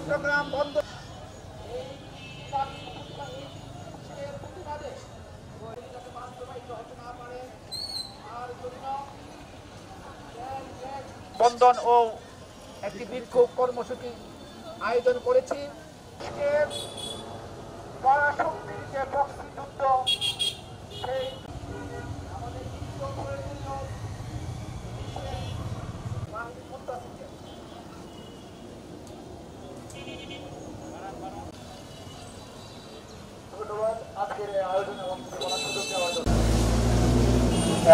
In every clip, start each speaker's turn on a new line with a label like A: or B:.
A: চট্টগ্রাম বন্ধ বন্ধন ও একটি বিক্ষোভ কর্মসূচি আয়োজন করেছি। পরাশক্তির যে মুক্তিযুদ্ধ সেই আমাদের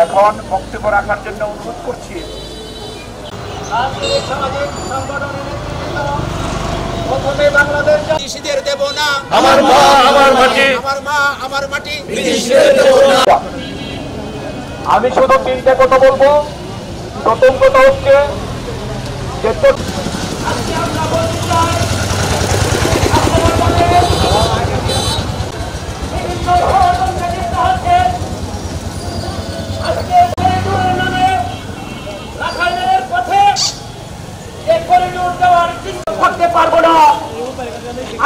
A: এখন বক্তব্য রাখার জন্য অনুরোধ করছি সামাজিক সংগঠনের প্রথমে বাংলাদেশ বিদেশিদের দেব না, আমার মা আমার মাটি, আমার মা আমার মাটি বিদেশিদের দেব না। আমি শুধু তিনটে কথা বলবো। প্রথম কথা হচ্ছে যে আজকে আমরা বলতে চাই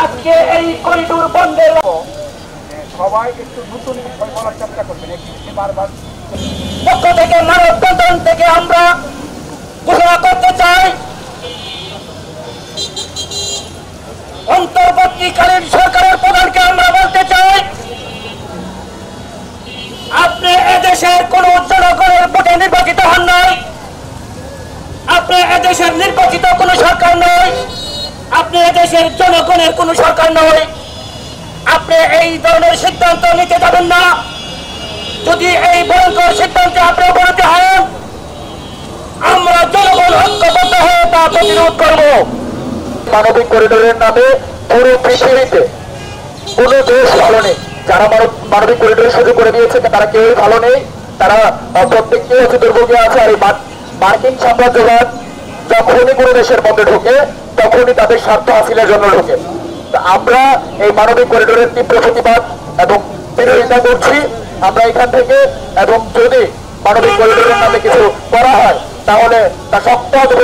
A: আজকে এই করিডোর বন্ধের সবাই একটু নতুন বিষয় বলার চেষ্টা করবেন। বারবার পক্ষ থেকে মানববন্ধন থেকে আমরা ঘোষণা করতে চাই, অন্তর্বর্তীকালীন সরকারের প্রধানকে আমরা বলতে চাই, আপনি এদেশের কোন জনগণের ভোটে নির্বাচিত হন নাই, আপনি এদেশের নির্বাচিত কোন সরকার নয়, আপনি এদেশের জনগণের কোন সরকার নয়। আপনি এই ধরনের সিদ্ধান্ত নিতে যাবেন না। যদি এই ভয়ঙ্কর সিদ্ধান্তে আপনি অবনত হন, আমরা জনগণ ঐক্যবদ্ধ হয়ে তা প্রতিরোধ করব। মানবিক করিডোরের নামে পুরো পৃথিবীতে কোন দেশ ভালো নেই। যারা মানবিক করিডোর শুরু করে দিয়েছে তারা কেউই ভালো নেই। তারা প্রত্যেককে হচ্ছে দুর্ভোগে আছে। আর এই মার্কিন সাম্রাজ্যবাদ যখনই কোনো দেশের মধ্যে ঢোকে তখনই তাদের স্বার্থ হাসিলের জন্য ঢোকে। আমরা এই মানবিক করিডোরের তীব্র প্রতিবাদ এবং বিরোধিতা করছি আমরা এখান থেকে। এবং যদি মানবিক করিডোরের নামে কিছু করা হয় তাহলে তা শক্তভাবে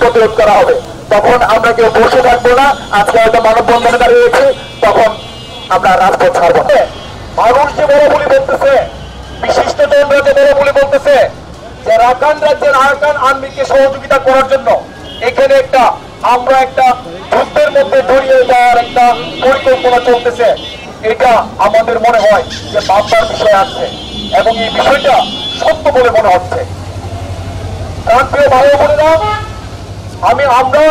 A: প্রতিরোধ করা হবে। তখন আমরা কেউ বসে থাকবো না। আজকে হয়তো মানববন্ধনে দাঁড়িয়েছি, তখন আমরা রাজপথ ছাড়বো না। মানুষ যে বড় বলি বলতেছে, বিশিষ্ট জনরা যে বড় বলি বলতেছে যে রাখাইন রাজ্যের আরাকান আর্মিকে সহযোগিতা করার জন্য এখানে আমরা একটা যুদ্ধের মধ্যে জড়িয়ে যাওয়ার একটা পরিকল্পনা চলতেছে। এটা আমাদের মনে হয় যে ভাবনার বিষয় আছে এবং এই বিষয়টা সত্য বলে মনে হচ্ছে। কারণ প্রিয় ভাই বোনেরা, আমরা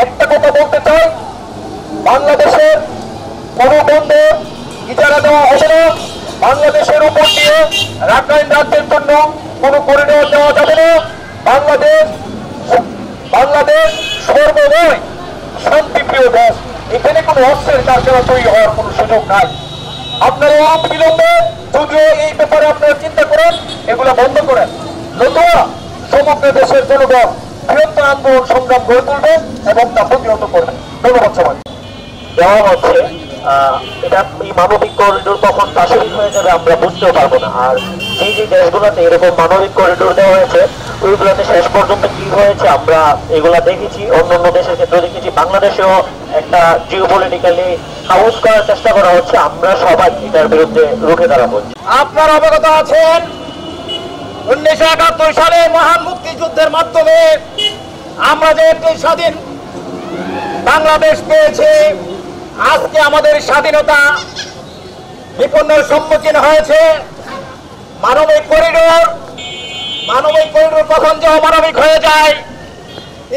A: একটা কথা বলতে চাই, বাংলাদেশের কোন বন্দর ইজারা দেওয়া হবে না। বাংলাদেশের উপর দিয়ে রাখাইন রাজ্যের জন্য কোন করিডোর দেওয়া যাবে না। বাংলাদেশ সর্বদয় শান্তিপ্রিয় দেশ। এখানে কোনো অস্ত্রের কারখানা তৈরি হওয়ার কোনো সুযোগ নাই। আপনারা অবিলম্বে যদিও এই ব্যাপারে আপনারা চিন্তা করেন, এগুলো বন্ধ করেন, নতুবা সমগ্র দেশের জনগণ বৃহত্তর আন্দোলন সংগ্রাম গড়ে তুলবেন এবং তা প্রতিহত করবেন। ধন্যবাদ সবাই। দেওয়া হচ্ছে এটা এই মানবিক করিডোর কখন প্রাসঙ্গিক হয়ে যাবে আমরা বুঝতেও পারবো না। আর যে যে দেশগুলোতে এরকম মানবিক করিডোর দেওয়া হয়েছে ওইগুলোতে শেষ পর্যন্ত কি হয়েছে আমরা এগুলা দেখেছি, অন্যান্য দেশের ক্ষেত্রে দেখেছি। বাংলাদেশেও একটা জিওপলিটিক্যালি হাউস করার চেষ্টা করা হচ্ছে। আমরা সবাই এটার বিরুদ্ধে রুখে দাঁড়াবো। আপনারা অবগত আছেন 1971 সালে মহান মুক্তিযুদ্ধের মাধ্যমে আমরা যে একটি স্বাধীন বাংলাদেশ পেয়েছি। আজকে আমাদের স্বাধীনতা বিপন্নের সম্মুখীন হয়েছে। মানবিক করিডোর কখন যে অমানবিক হয়ে যায়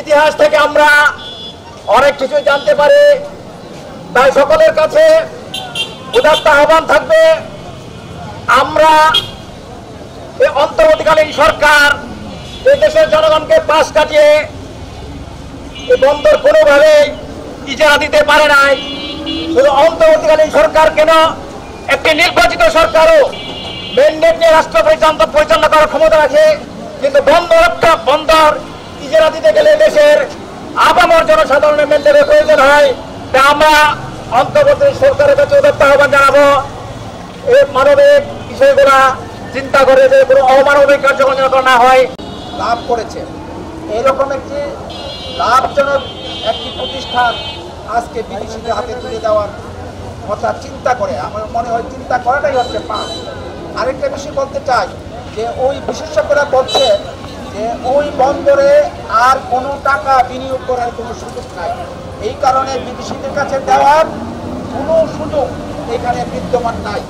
A: ইতিহাস থেকে আমরা অনেক কিছু জানতে পারি। তাই সকলের কাছে উদাত্ত আহ্বান থাকবে, আমরা এই অন্তর্বর্তীকালীন সরকার এই দেশের জনগণকে পাশ কাটিয়ে এই বন্দর কোনোভাবে ইজারা দিতে পারে নাই। শুধু অন্তর্বর্তীকালীন সরকার কেন, একটি নির্বাচিত সরকারও ম্যান্ডেট নিয়ে রাষ্ট্র পরিচালনা করার ক্ষমতা রাখে। কিন্তু বন্দর ইজারা দিতে গেলে দেশের আপামর জনসাধারণের ম্যান্ডেটের প্রয়োজন হয়। তা আমরা অন্তর্বর্তী সরকারের কাছে উদাত্ত আহ্বান জানাবো, এই মানবিক বিষয়গুলা চিন্তা করে যে কোনো অমানবিক কার্যক্রম যেন না হয়। লাভ করেছে এরকম একটি লাভজনক একটি প্রতিষ্ঠান
B: আজকে বিদেশিদের হাতে তুলে দেওয়ার কথা চিন্তা করে, আমার মনে হয় চিন্তা করাটাই হচ্ছে পাপ। আরেকটা বিষয় বলতে চাই যে ওই বিশেষজ্ঞরা বলছে যে ওই বন্দরে আর কোনো টাকা বিনিয়োগ করার কোনো সুযোগ নাই, এই কারণে বিদেশিদের কাছে দেওয়ার কোনো সুযোগ এখানে বিদ্যমান নাই।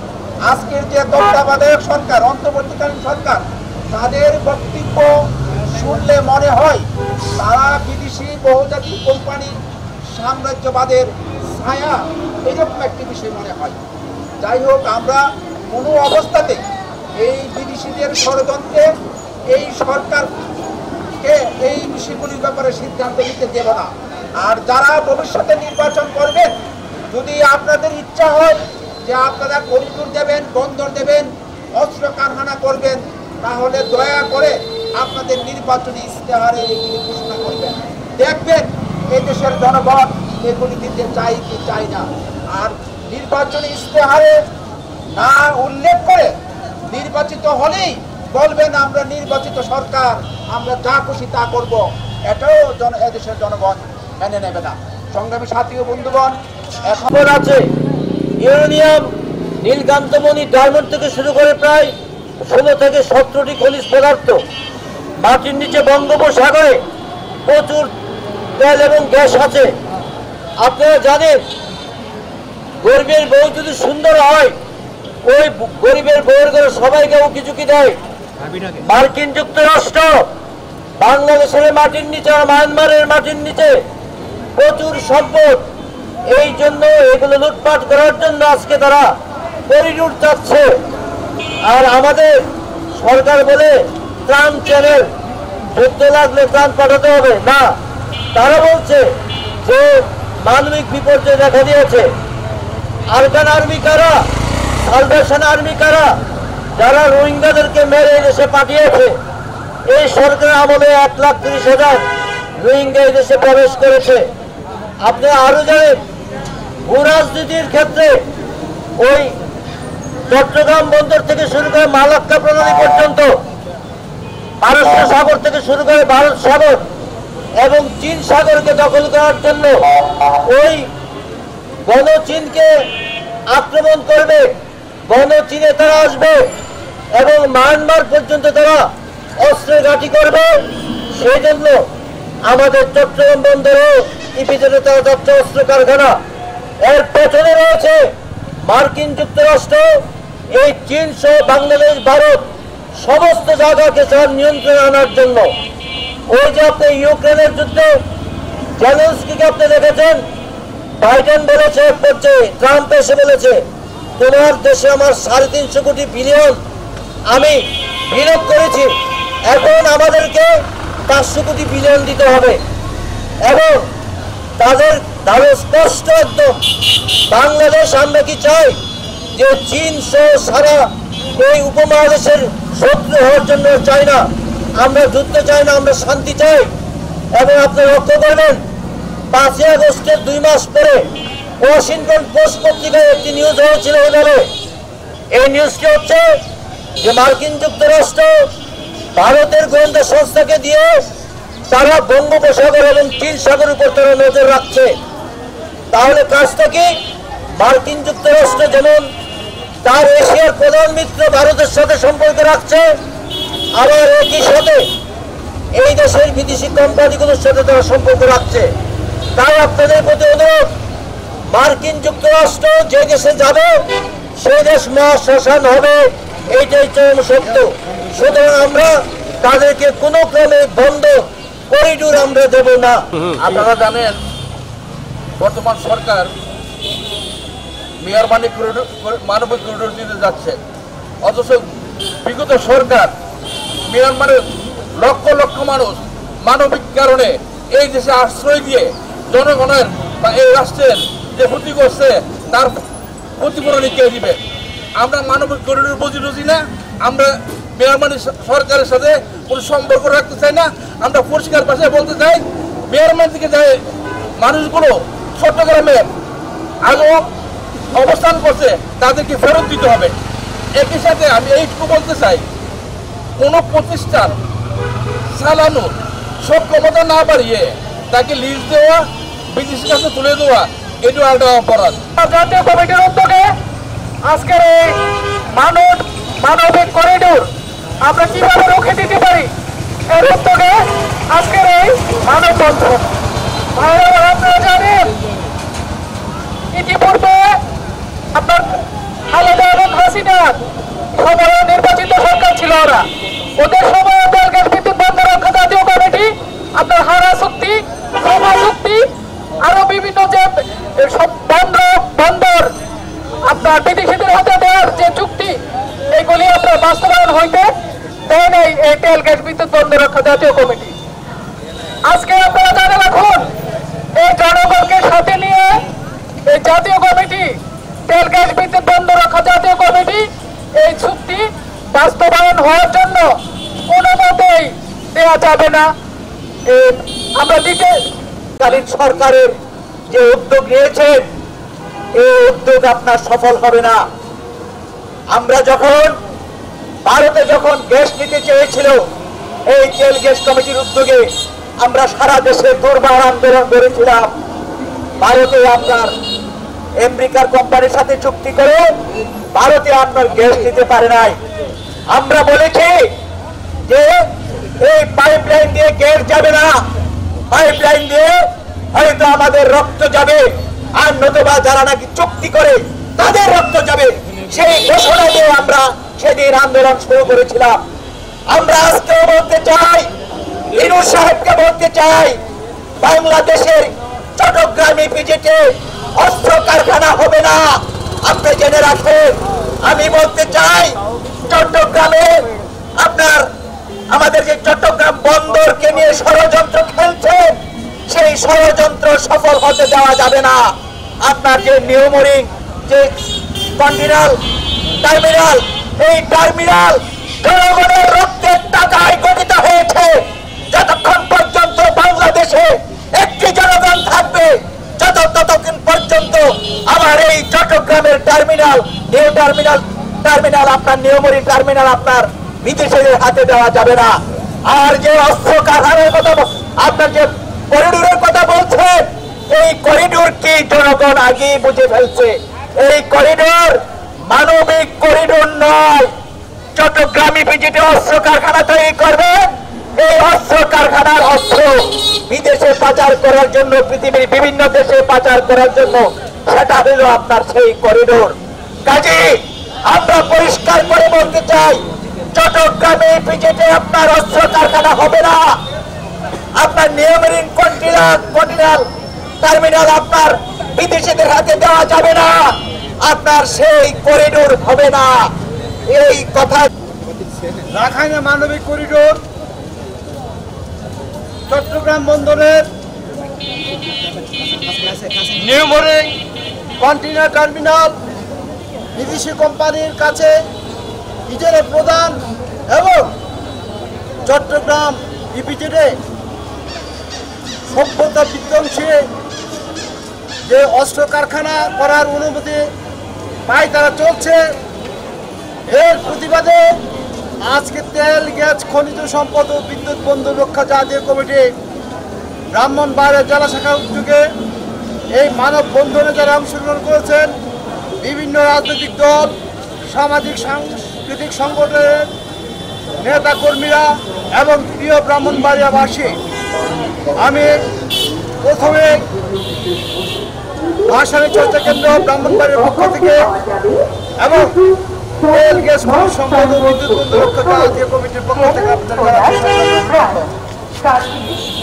B: আজকের যে তত্ত্বাবধায়ক সরকার, অন্তর্বর্তীকালীন সরকার, তাদের বক্তব্য শুনলে মনে হয় তারা বিদেশি বহুজাতিক কোম্পানি সাম্রাজ্যবাদের ছায়া, এরকম একটি বিষয় মনে হয়। যাই হোক, আমরা কোনো অবস্থাতে এই বিদেশিদের ষড়যন্ত্রে এই সরকারকে এই বিষয়গুলির ব্যাপারে সিদ্ধান্ত নিতে দেব না। আর যারা ভবিষ্যতে নির্বাচন করবেন, যদি আপনাদের ইচ্ছা হয় যে আপনারা করিডোর দেবেন, বন্দর দেবেন, অস্ত্র কারখানা করবেন, তাহলে দয়া করে আপনাদের নির্বাচনী ইশতেহারে এগুলি ঘোষণা করবেন। দেখবেন এই দেশের জনগণ এগুলি দিতে চাই কি চাই না। আর নির্বাচনী ইশতেহারে না উল্লেখ করে নির্বাচিত হলেই বলবেন আমরা নির্বাচিত সরকার, আমরা যা খুশি তা করব, এটাও এদেশের জনগণ মেনে নেবে না। সংগ্রামী সাথী ও বন্ধুগণ,
A: এখন আছে ইউরেনিয়াম, নীলকান্তমণি, ডায়মন্ড থেকে শুরু করে প্রায় 16 থেকে 17টি খনিজ পদার্থ মাটির নিচে বঙ্গোপসাগরে প্রচুর তেল এবং গ্যাস আছে। আপনারা জানেন, গরিবের বউ যদি সুন্দর হয়, ওই গরিবের বউয়ের ঘরে সবাইকে উকিঝুঁকি দেয়। মার্কিন যুক্তরাষ্ট্র বাংলাদেশের মাটির নিচে আর মায়ানমারের মাটির নিচে প্রচুর সম্পদ, এই জন্য এগুলো লুটপাট করার জন্য আজকে তারা করিডোর চাচ্ছে। আর আমাদের সরকার বলে ত্রাণ চ্যানেল, যুদ্ধ লাগলে ত্রাণ পাঠাতে হবে না। তারা বলছে যে মানবিক বিপর্যয় দেখা দিয়েছে। আরকান আর্মি কারা, সালভেশন আর্মি কারা, যারা রোহিঙ্গাদেরকে মেরে দেশে পাঠিয়েছে, এই সরকারের আমলে 1,30,000 রোহিঙ্গা এই দেশে প্রবেশ করেছে। আপনি আরো জানেন, ভূরাজনীতির ক্ষেত্রে ওই চট্টগ্রাম বন্দর থেকে শুরু করে মালাক্কা প্রণালী পর্যন্ত, পারস্য সাগর থেকে শুরু করে ভারত সাগর এবং চীন সাগরকে দখল করার জন্য ওই গণ চীনকে আক্রমণ করবে, গণ চীনে তারা আসবে এবং মায়ানমার পর্যন্ত তারা অস্ত্রের ঘাঁটি করবে। সেই জন্য আমাদের চট্টগ্রাম বন্দরে ইপিজেডে তারা যাচ্ছে অস্ত্র কারখানা। এর পেছনে রয়েছে মার্কিন যুক্তরাষ্ট্র, এই চীন সহ বাংলাদেশ, ভারত সমস্ত জায়গাকে তার নিয়ন্ত্রণে আনার জন্য। ওই যে আপনি ইউক্রেনের যুদ্ধে জেলেনস্কিকে আপনি দেখেছেন, বাইডেন বলেছে, ট্রাম্প এসে বলেছে তোমার দেশে আমার 350 কোটি বিলিয়ন আমি বিনিয়োগ করেছি, এখন আমাদেরকে 500 কোটি বিলিয়ন দিতে হবে। এবং তাদের স্পষ্ট একদম, বাংলাদেশ আমরা কি চাই যে চীন সহ সারা এই উপমহাদেশের শত্রু হওয়ার জন্য চাই না, আমরা যুদ্ধ চাই না, আমরা শান্তি চাই। এবং আপনি লক্ষ্য করবেন 5ই আগস্টের 2 মাস পরে ওয়াশিংটন পোস্ট পত্রিকায় একটি নিউজ হয়েছিল এভাবে। এই নিউজটি হচ্ছে যে মার্কিন যুক্তরাষ্ট্র ভারতের গোয়েন্দা সংস্থাকে দিয়ে তারা বঙ্গোপসাগর এবং চীন সাগর উপর তারা নজর রাখছে। তাহলে কাজটা কি? মার্কিন যুক্তরাষ্ট্র যেমন তার এশিয়ার প্রধান মিত্র ভারতের সাথে সম্পর্ক রাখছে, আবার একই সাথে এই দেশের বিদেশি কোম্পানিগুলোর সাথে তারা সম্পর্ক রাখছে। তাই আপনাদের প্রতি অনুরোধ, মার্কিন যুক্তরাষ্ট্র যে দেশে যাবে সেই দেশ মহাশ্মশান হবে, এইটাই চরম সত্য। সুতরাং আমরা তাদেরকে কোনো ক্রমে বন্ধ করিডোর আমরা দেব না।
C: আপনারা জানেন, বর্তমান সরকার মেয়রবানি করিডোর, মানবিক করিডোর দিতে যাচ্ছে, অথচ বিগত সরকার মিয়ানমারের লক্ষ লক্ষ মানুষ মানবিক কারণে এই দেশে আশ্রয় দিয়ে জনগণের বা এই রাষ্ট্রের যে ক্ষতি করছে তার ক্ষতিপূরণ কে দিবে? আমরা মানবিক করিডোর বুঝি না, আমরা মিয়ানমার সরকারের সাথে কোনো সম্পর্ক রাখতে চাই না। আমরা পরিষ্কার ভাষায় বলতে চাই, মিয়ানমার থেকে যে মানুষগুলো চট্টগ্রামে আগেও অবস্থান করছে তাদেরকে ফেরত দিতে হবে। একই সাথে আমি এইটুকু বলতে চাই, কোনো প্রতিষ্ঠান চালানোর সক্ষমতা না বাড়িয়ে তাকে লিজ দেওয়া বিদেশির কাছে তুলে দেওয়া এটাও একটা অপরাধ।
A: জাতীয় কমিটির উদ্যোগে আজকের এই মানবিক করিডোর আমরা কিভাবে রুখে দিতে পারি, এর উদ্যোগে আজকের এই মানববন্ধন। আপনারা জানেন ইতিপূর্বে আপনার খালেদা এবং হাসিনার সময় নির্বাচিত সরকার ছিল, ওদের সময় তেলগ্যাস বিদ্যুৎ বন্দর রক্ষা জাতীয় কমিটি আপনার হারা চুক্তি, রমা চুক্তি, আরো বিভিন্ন যে বন্দর আপনার বিদেশিদের হাতে দেওয়ার যে চুক্তি, এইগুলি আপনার বাস্তবায়ন হইতে দেন এই তেল গ্যাস বিদ্যুৎ বন্দর রক্ষা জাতীয় কমিটি। আজকে আপনারা জানে রাখুন, এই জনগণকে সাথে নিয়ে এই জাতীয় কমিটি, তেল গ্যাস বিদ্যুৎ বন্দর রক্ষা জাতীয় কমিটি এই চুক্তি বাস্তবায়ন হওয়ার জন্য কোনো মতেই দেওয়া যাবে না। আমরা কালীন সরকারের যে উদ্যোগ নিয়েছেন, এই উদ্যোগ আপনার সফল হবে না। আমরা ভারতে যখন গ্যাস নিতে চেয়েছিল, এই তেল গ্যাস কমিটির উদ্যোগে আমরা সারা দেশে দুর্বার আন্দোলন করেছিলাম। ভারতে আপনার আমেরিকার কোম্পানির সাথে চুক্তি করে ভারতে আপনার গ্যাস নিতে পারে নাই। আমরা বলেছি যে এই পাইপলাইন দিয়ে গ্যাস যাবে না, পাইপলাইন দিয়ে হয়তো আমাদের রক্ত যাবে, আর নতুবা যারা নাকি চুক্তি করে তাদের রক্ত যাবে, সেই ঘোষণা দিয়ে আমরা সেদিন আন্দোলন শুরু করেছিলাম। আমরা আজকেও বলতে চাই, ইনুস সাহেবকে বলতে চাই, বাংলাদেশের চট্টগ্রামে পিজিতে অস্ত্র কারখানা হবে না। আপনি জেনে রাখেন, আমি বলতে চাই, চট্টগ্রামে আপনার আমাদের যে চট্টগ্রাম বন্দরকে নিয়ে ষড়যন্ত্র খেলছেন, সেই ষড়যন্ত্র সফল হতে দেওয়া যাবে না। আপনার যে নিউমোরিং যে কন্টেইনার টার্মিনাল, এই টার্মিনাল জনগণের রক্তের টাকায় গঠিত হয়েছে। যতক্ষণ পর্যন্ত বাংলাদেশে একটি জনগণ থাকবে, ততক্ষণ পর্যন্ত আমার এই চট্টগ্রামের টার্মিনাল, নিউ টার্মিনাল আপনার নিউমোরিং টার্মিনাল আপনার বিদেশিদের হাতে দেওয়া যাবে না। আর যে অস্ত্র কারখানার কথা, আপনার যে করিডোরের কথা বলছেন, এই করিডোর কি জনগণ আগেই বুঝে ফেলছে। এই করিডোর মানবিক করিডোর নয়। চট্টগ্রামে পিজিতে অস্ত্র কারখানা তৈরি করবে, এই অস্ত্র কারখানার অস্ত্র বিদেশে পাচার করার জন্য, পৃথিবীর বিভিন্ন দেশে পাচার করার জন্য, সেটা হলো আপনার সেই করিডোর। কাজে আমরা পরিষ্কার করে বলতে চাই, চট্টগ্রামে পিজিতে আপনার অস্ত্র কারখানা হবে না। আপনার নিউমোরিং কন্টেইনার টার্মিনাল আপনার বিদেশিদের হাতে দেওয়া যাবে না। আপনার সেই করিডোর হবে না। এই কথা
B: রাখাইনে মানবিক করিডোর, চট্টগ্রাম বন্দরের নিউমোরিং কন্টেইনার টার্মিনাল বিদেশি কোম্পানির কাছে ইজারা প্রদান এবং চট্টগ্রাম ইপিজেডে সভ্যতা বিধ্বংসী যে অস্ত্র কারখানা করার অনুমতি পায় তারা চলছে। এর প্রতিবাদে আজকে তেল গ্যাস খনিজ সম্পদ ও বিদ্যুৎ বন্দর রক্ষা জাতীয় কমিটি ব্রাহ্মণবাড়িয়া জেলা শাখার উদ্যোগে এই মানববন্ধনে যারা অংশগ্রহণ করেছেন, বিভিন্ন রাজনৈতিক দল, সামাজিক সাংস্কৃতিক সংগঠনের নেতা কর্মীরা এবং প্রিয় ব্রাহ্মণবাড়িয়াবাসী, আমি প্রথমে ভাষানী চর্চা কেন্দ্র ব্রাহ্মণবাড়িয়ার পক্ষ থেকে এবং তেল গ্যাস খনিজ সম্পদ ও বিদ্যুৎ বন্দর রক্ষা জাতীয় কমিটির পক্ষ থেকে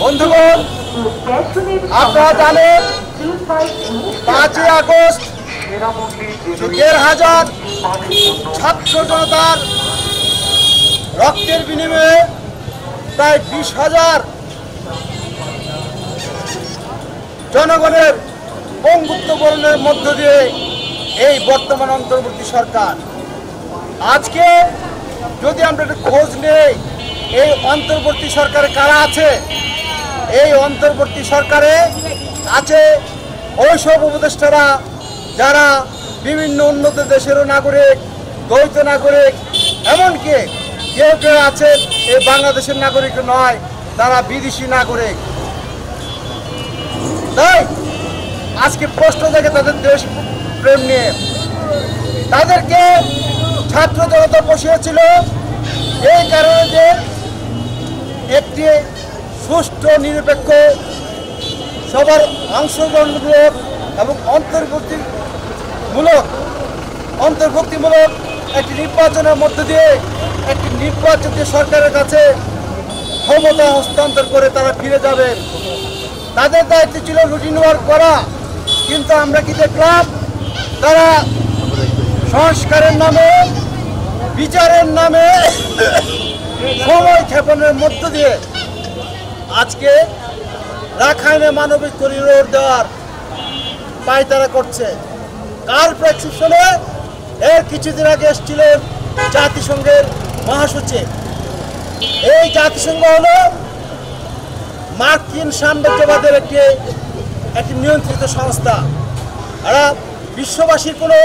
B: বন্ধুগণ, আপনারা জানেন 5 আগস্ট 1,500 ছাত্র জনতার রক্তের বিনিময়ে প্রায় 20,000 জনগণের পঙ্গুত্ব বরণের মধ্য দিয়ে এই বর্তমান অন্তর্বর্তী সরকার। আজকে যদি আমরা একটু খোঁজ নেই, এই অন্তর্বর্তী সরকারে কারা আছে, এই অন্তর্বর্তী সরকারে আছে ওইসব উপদেষ্টারা যারা বিভিন্ন উন্নত দেশেরও নাগরিক, দ্বৈত নাগরিক, এমনকি কেউ কেউ আছে এই বাংলাদেশের নাগরিক নয়, তারা বিদেশি নাগরিক।
D: তাই আজকে প্রশ্ন থেকে তাদের দেশ প্রেম নিয়ে তাদেরকে ছাত্র জনতা বসিয়েছিল এই কারণে যে একটি সুষ্ঠু নিরপেক্ষ সবার অংশগ্রহণমূলক এবং অন্তর্ভুক্তিমূলক একটি নির্বাচনের মধ্য দিয়ে একটি নির্বাচিত সরকারের কাছে ক্ষমতা হস্তান্তর করে তারা ফিরে যাবেন। তাদের দায়িত্ব ছিল রুটিন ওয়ার্ক করা, কিন্তু আমরা কি দেখলাম তারা সংস্কারের নামে বিচারের নামে সময় ক্ষেপণের মধ্য দিয়ে আজকে রাখাইনে মানবিক করিডোর দেওয়ার পায়তারা করছে। কার প্রেসক্রিপশনে এর কিছুদিন আগে এসেছিলেন জাতিসংঘের মহাসচিব। এই জাতিসংঘ হলো মার্কিন সাম্রাজ্যবাদের একটি নিয়ন্ত্রিত সংস্থা। এরা বিশ্ববাসীর কোনো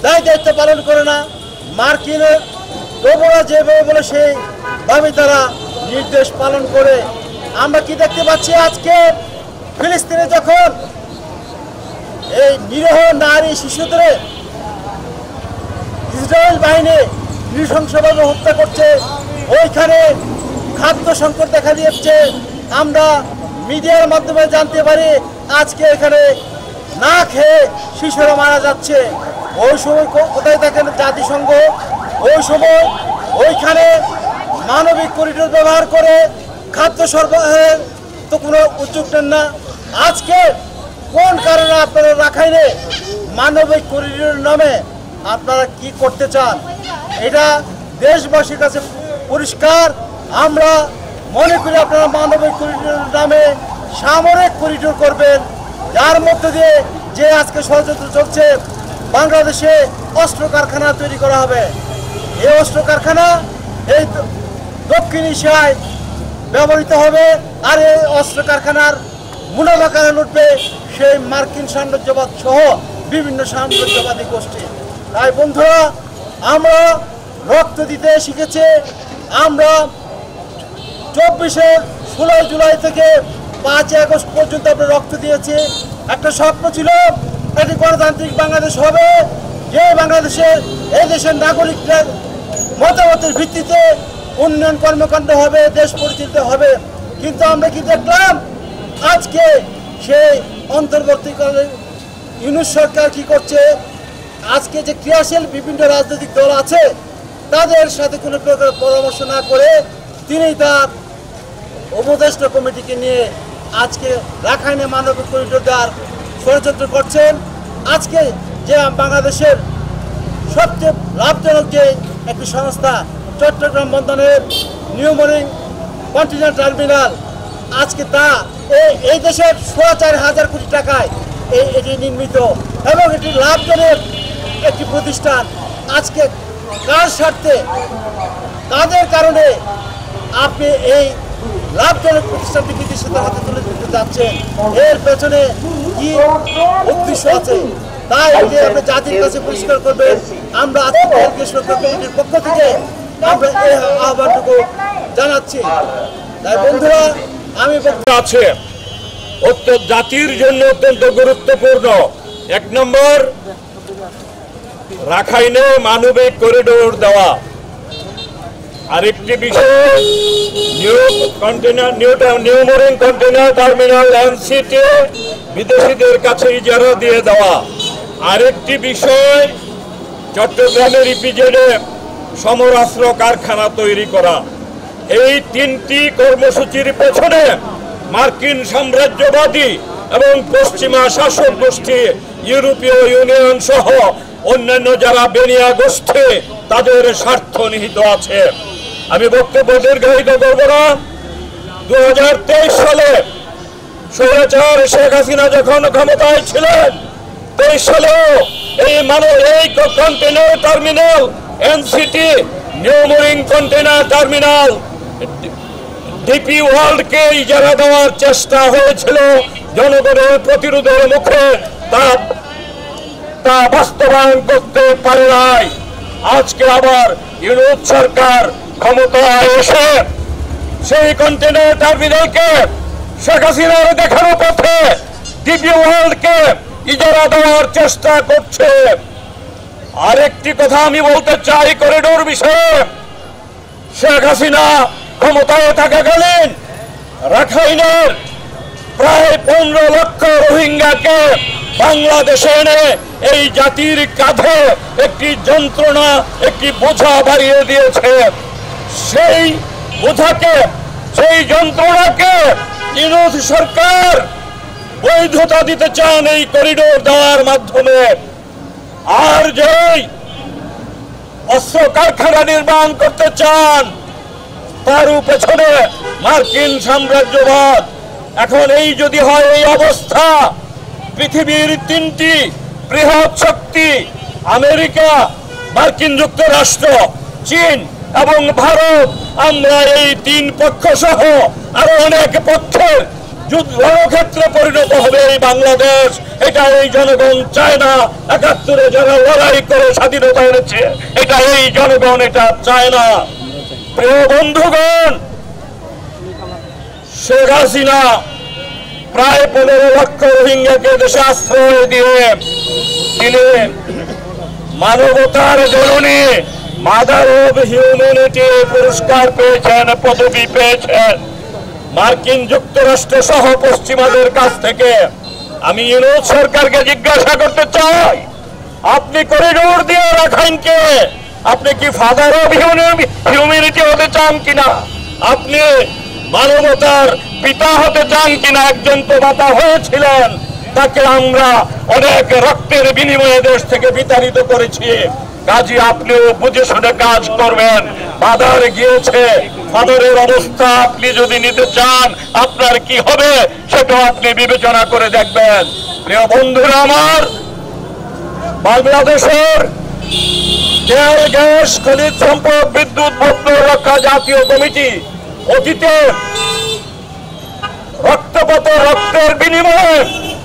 D: দায়িত্ব পালন করে না। মার্কিনের প্রবরা যেভাবে বলে সেইভাবে তারা নির্দেশ পালন করে। আমরা কি দেখতে পাচ্ছি আজকে ফিলিস্তিনে যখন এই নিরীহ নারী শিশুদের ইসরায়েল বাহিনী নৃশংসভাবে হত্যা করছে, ওইখানে খাদ্য সংকট দেখা দিয়েছে। আমরা মিডিয়ার মাধ্যমে জানতে পারি আজকে এখানে না খেয়ে শিশুরা মারা যাচ্ছে। ওই সময় কোথায় থাকেন জাতিসংঘ? ওই সময় ওইখানে মানবিক করিডোর ব্যবহার করে খাদ্য সরবরাহের তো কোনো উদ্যোগ নেন না। আজকে কোন কারণে আপনারা রাখাইনে মানবিক করিডোরের নামে আপনারা কি করতে চান? এটা দেশবাসীর কাছে পরিষ্কার। আমরা মনে করি আপনারা মানবিক করিডোরের নামে সামরিক করিডোর করবেন, যার মধ্য দিয়ে যে আজকে ষড়যন্ত্র চলছে বাংলাদেশে অস্ত্র কারখানা তৈরি করা হবে। এই অস্ত্র কারখানা এই দক্ষিণ এশিয়ায় ব্যবহৃত হবে, আর এই অস্ত্র কারখানার মুনাফা কারণ উঠবে সেই মার্কিন সাম্রাজ্যবাদ সহ বিভিন্ন সাম্রাজ্যবাদী গোষ্ঠী। তাই বন্ধুরা, আমরা রক্ত দিতে শিখেছি। আমরা 16 জুলাই থেকে 5 আগস্ট পর্যন্ত আমরা রক্ত দিয়েছি। একটা স্বপ্ন ছিল একটি গণতান্ত্রিক বাংলাদেশ হবে, যে বাংলাদেশে এই দেশের নাগরিকদের মতামতের ভিত্তিতে উন্নয়ন কর্মকাণ্ড হবে, দেশ পরিচালিত হবে। কিন্তু আমরা কি দেখলাম আজকে সেই অন্তর্বর্তীকালীন ইউনূস সরকার কি করছে? আজকে যে ক্রিয়াশীল বিভিন্ন রাজনৈতিক দল আছে তাদের সাথে কোনো প্রকার পরামর্শ না করে তিনি তার উপদেষ্টা কমিটিকে নিয়ে আজকে রাখাইনে মানবিক করিডোর দেওয়ার ষড়যন্ত্র করছেন। আজকে যে বাংলাদেশের সবচেয়ে লাভজনক যে একটি সংস্থা চট্টগ্রাম বন্দরের নিউ মরিন কন্টেইনার টার্মিনাল, আজকে তা এই দেশের 4,500 কোটি টাকায় এটি নির্মিত এবং এটি লাভজনক একটি প্রতিষ্ঠান। আজকে কার স্বার্থে, কাদের কারণে আপনি এই লাভজনক প্রতিষ্ঠানটি বিদেশিদের হাতে তুলে দিতে যাচ্ছেন? এর পেছনে কি উদ্দেশ্য আছে? তাই যে আপনি জাতির কাছে পরিষ্কার করবেন। আমরা আজকে কমিটির পক্ষ থেকে আমরা এই আহ্বানটুকু জানাচ্ছি। তাই বন্ধুরা, আমি
A: আছে জাতির জন্য অত্যন্ত গুরুত্বপূর্ণ। 1 নম্বর, রাখাইনে মানবিক করিডোর দেওয়া। আরেকটি বিষয় new Mooring container terminal NCT বিদেশিদের কাছে ইজারা দিয়ে দেওয়া। আরেকটি বিষয়, চট্টগ্রামের ইপিজেডে সমরাস্ত্র কারখানা তৈরি করা। এই 3টি কর্মসূচির পেছনে মার্কিন সাম্রাজ্যবাদী এবং পশ্চিমা শাসক গোষ্ঠী, ইউরোপীয় ইউনিয়ন সহ অন্যান্য যারা বেনিয়া গোষ্ঠী, তাদের স্বার্থ নিহিত আছে। আমি বক্তব্য দীর্ঘায়িত করব না। 2023 সালে স্বৈরাচার শেখ হাসিনা যখন ক্ষমতায় ছিলেন, 23 সালেও এই container terminal NCT New Mooring container terminal DP ওয়ার্ল্ডকে ইজারা দেওয়ার চেষ্টা হয়েছিল। জনগণের প্রতিরোধের মুখে তা বাস্তবায়ন করতে পারে নাই। আজকে আবার ইউনূস সরকার ক্ষমতায় এসে সেই কন্টেইনার টার্মিনালকে শেখ হাসিনার দেখানো পথে ডিপি ওয়ার্ল্ডকে ইজারা দেওয়ার চেষ্টা করছে। আরেকটি কথা আমি বলতে চাই করিডোর বিষয়ে। শেখ হাসিনা ক্ষমতায় থাকাকালীন রাখাইনের প্রায় 15 লক্ষ রোহিঙ্গাকে বাংলাদেশে এনে এই জাতির কাঁধে একটি যন্ত্রণা, একটি বোঝা বাড়িয়ে দিয়েছে। সেই বোঝাকে, সেই যন্ত্রণাকে ইউনূস সরকার বৈধতা দিতে চান এই করিডোর দেওয়ার মাধ্যমে। আর যেই অস্ত্র কারখানা নির্মাণ করতে চান তার পেছনে মার্কিন সাম্রাজ্যবাদ। এখন এই যদি হয় এই অবস্থা, পৃথিবীর 3টি বৃহৎ শক্তি আমেরিকা, মার্কিন যুক্তরাষ্ট্র, চীন এবং ভারত, আমরা এই 3 পক্ষ সহ আরো অনেক পক্ষের যুদ্ধক্ষেত্রে পরিণত হবে এই বাংলাদেশ। এটা এই জনগণ চায় না। ৭১ যারা লড়াই করে স্বাধীনতা এনেছে, এটা এই জনগণ এটা চায় না। প্রিয় বন্ধুগণ, শেখ হাসিনা প্রায় 15 লক্ষ রোহিঙ্গাকে দেশে আশ্রয় দিয়ে তিনি মানবতার জননী, মাদার অব হিউম্যানিটি পুরস্কার পেয়েছেন, পদবি পেয়েছেন মার্কিন যুক্তরাষ্ট্র সহ পশ্চিমাদের কাছ থেকে। আমি ইউনূস সরকারকে জিজ্ঞাসা করতে চাই, আপনি করিডোর দিয়ে রাখাইনকে আপনি কি ফাদার অব হিউম্যানিটি হতে চান কিনা? আপনি মানবতার পিতা হতে চান কিনা? একজন তো মাতা হয়েছিলেন, তাকে আমরা অনেক রক্তের বিনিময়ে দেশ থেকে বিতাড়িত করেছি। কাজী আপনিও বুঝে শুনে কাজ করবেন। ফাদার গিয়েছে, ফাদারের অবস্থা আপনি যদি নিতে চান আপনার কি হবে সেটাও আপনি বিবেচনা করে দেখবেন। প্রিয় বন্ধুরা আমার, বাংলাদেশের তেল, গ্যাস, খনিজ সম্পদ, বিদ্যুৎ, বন্দর রক্ষা জাতীয় কমিটি অতীতে রক্তের বিনিময়ে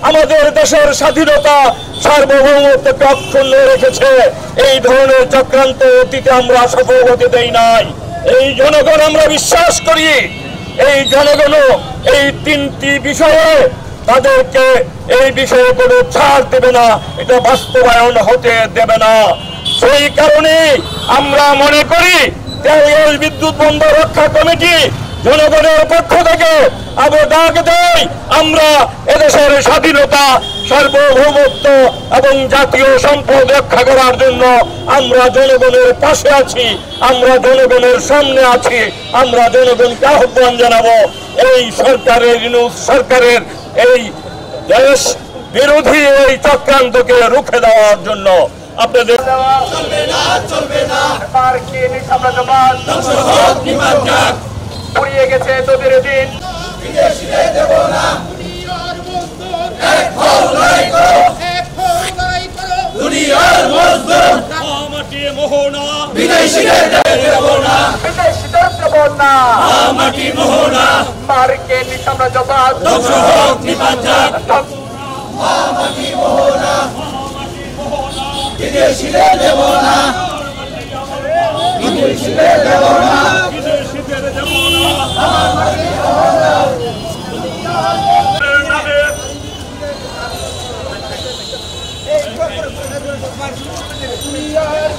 A: আমাদের দেশের স্বাধীনতা, সার্বভৌমত্বকে অক্ষুণ্ণ রেখেছে। এই ধরনের চক্রান্ত অতীতে আমরা সফল হতে দেই নাই। এই জনগণ, আমরা বিশ্বাস করি এই জনগণও এই 3টি বিষয়ে তাদেরকে এই বিষয়ে কোনো ছাড় দেবে না, এটা বাস্তবায়ন হতে দেবে না। সেই কারণে আমরা মনে করি তেল, গ্যাস, বিদ্যুৎ, বন্দর রক্ষা কমিটি জনগণের পক্ষ থেকে আগে ডাক দেয়, আমরা এদেশের স্বাধীনতা, সার্বভৌমত্ব এবং জাতীয় সম্পদ রক্ষা করার জন্য আমরা জনগণের পাশে আছি, আমরা জনগণের সামনে আছি। আমরা জনগণকে আহ্বান জানাবো এই সরকারের, ইউনূস সরকারের এই দেশ বিরোধী এই চক্রান্তকে রুখে দেওয়ার জন্য। আপনাদের পুড়িয়ে গেছে তোদের দিন, বিদেশিদের দেব না, মার্কিন সাম্রাজ্যবাদ ধ্বংস হোক, নিপাত যাক, বিদেশিদের দেব না, বিদেশিদের দেব না, বিদেশিদের দেব না, আমার মাটি মোহনা। দুনিয়ার